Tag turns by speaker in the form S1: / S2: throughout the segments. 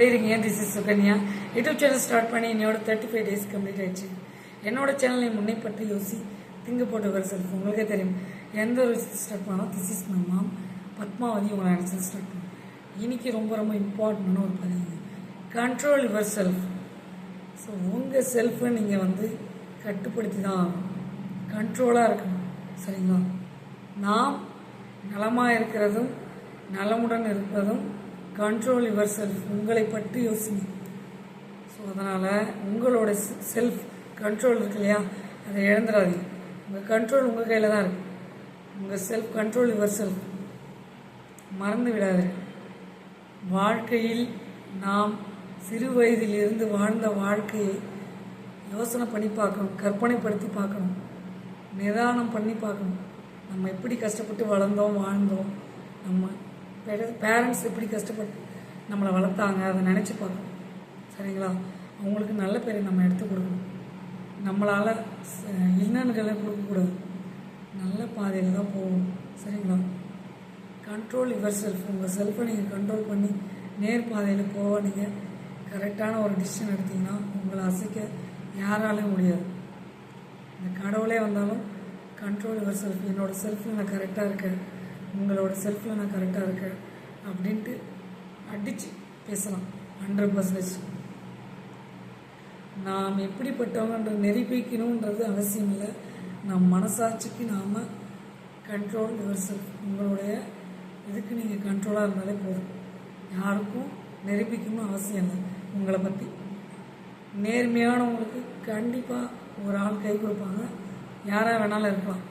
S1: எப்படி இருக்கீங்க? This is Sukanya. YouTube channel start பண்ணி என்னோட 35 days கம்ப்ளீட் ஆயிடுச்சு. என்னோட சேனலை முன்னே பற்றி யோசி திங்கு போட்டு வர செல்ஃப் உங்களுக்கே தெரியும். எந்த ஒரு ஸ்டார்ட் பண்ணாலும் this is my mom Padmavathi உங்களை நினச்சி ஸ்டார்ட் பண்ணும். இன்னைக்கு ரொம்ப ரொம்ப இம்பார்ட்டண்டான ஒரு பதிவு, கண்ட்ரோல் யுவர் செல்ஃப். ஸோ உங்கள் செல்ஃபை நீங்கள் கட்டுப்படுத்தி தான் கண்ட்ரோலாக இருக்கணும். சரிங்களா? நாம் நலமாக இருக்கிறதும் நலமுடன் இருப்பதும் கண்ட்ரோல் யுவர் செல்ஃப். உங்களை பற்றி யோசிங்க. ஸோ அதனால் உங்களோட செல்ஃப் கண்ட்ரோல் இருக்கு இல்லையா, அதை இழந்துடாதீங்க. உங்கள் கண்ட்ரோல் உங்கள் கையில் தான் இருக்குது. உங்கள் செல்ஃப் கண்ட்ரோல் யுவர் செல்ஃப் மறந்து விடாதீர்கள். வாழ்க்கையில் நாம் சிறு வயதிலிருந்து வாழ்ந்த வாழ்க்கையை யோசனை பண்ணி பார்க்கணும், கற்பனைப்படுத்தி பார்க்கணும், நிதானம் பண்ணி பார்க்கணும். நம்ம எப்படி கஷ்டப்பட்டு வளர்ந்தோம் வாழ்ந்தோம், நம்ம பேரண்ட்ஸ் எப்படி கஷ்டப்பட்டு நம்மளை வளர்த்தாங்க, அதை நினச்சி பார்க்கணும். சரிங்களா? அவங்களுக்கு நல்ல பேரை நம்ம எடுத்து கொடுக்கணும். நம்மளால் இன்னன்களை கொடுக்கக்கூடாது, நல்ல பாதையில் தான் போகணும். சரிங்களா? Control your self. உங்கள் செல்ஃபை நீங்கள் கண்ட்ரோல் பண்ணி நேர் பாதையில் போக நீங்கள் கரெக்டான ஒரு டிசிஷன் எடுத்திங்கன்னா உங்களை அசைக்க யாராலையும் முடியாது. இந்த கடவுளே வந்தாலும் கண்ட்ரோல் யுவர் செல்ஃப். என்னோடய செல்ஃபில் நான் கரெக்டாக இருக்கேன், உங்களோட செல்ஃபில் நான் கரெக்டாக இருக்கேன் அப்படின்ட்டு அடித்து பேசலாம். 100%. நாம் எப்படிப்பட்டவங்கன்ற நிரூபிக்கணுன்றது அவசியம் இல்லை. நம் மனசாட்சிக்கு நாம் கண்ட்ரோல் யுவர் செல்ஃப். உங்களுடைய இதுக்கு நீங்கள் கண்ட்ரோலாக இருந்தாலே போதும். யாருக்கும் நிரூபிக்கணும் அவசியம் இல்லை. உங்களை பற்றி நேர்மையானவங்களுக்கு கண்டிப்பாக ஒரு ஆள் கை கொடுப்பாங்க. யாராக வேணாலும் இருக்கலாம்.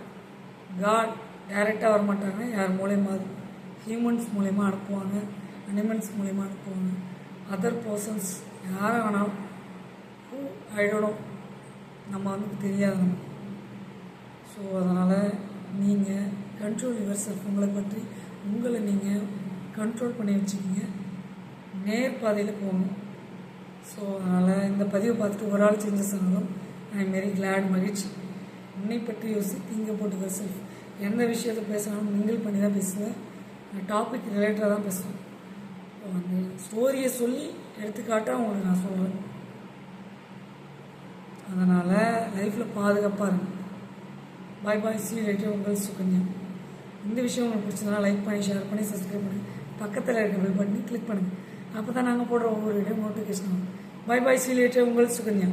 S1: காட் டைரெக்டாக வரமாட்டாங்க, யார் மூலயமா ஹியூமன்ஸ் மூலயமா அனுப்புவாங்க, அனிமல்ஸ் மூலயமா அனுப்புவாங்க, அதர் பர்சன்ஸ் யாரை வேணாலும் ஆயிடணும். நம்ம தெரியாது நமக்கு. ஸோ அதனால் நீங்கள் கண்ட்ரோல் யுவர் செல்ஃப். உங்களை பற்றி உங்களை நீங்கள் கண்ட்ரோல் பண்ணி வச்சுக்கிங்க, நேர் பாதையில் போகணும். ஸோ அதனால் இந்த பதிவை பார்த்துட்டு ஒரு ஆள் செஞ்ச சொன்னாலும் ஐ எம் வெரி கிளாட், மகிழ்ச்சி. உன்னை பற்றி யோசி திங்க போட்டு யுவர் செல்ஃப். எந்த விஷயத்தை பேசினாலும் மிங்கிள் பண்ணி தான் பேசுவேன். டாபிக் ரிலேட்டடாக தான் பேசுவேன். அந்த ஸ்டோரியை சொல்லி எடுத்துக்காட்டாக உங்களுக்கு நான் சொல்கிறேன். அதனால் லைஃப்பில் பாதுகாப்பாக இருங்க. பாய் பாய். சீ லேட்டர். உங்கள் சுகன்யா. இந்த விஷயம் உங்களுக்கு பிடிச்சதுனா லைக் பண்ணி, ஷேர் பண்ணி, சப்ஸ்கிரைப் பண்ணி, பக்கத்தில் இருக்க பெல் பண்ணி கிளிக் பண்ணுங்கள். அப்போ தான் நாங்கள் போடுற ஒவ்வொரு வீடியோ நோட்டிஃபிகேஷன் ஆகும். பாய் பாய். சீ லேட்டர். உங்கள் சுகன்யா.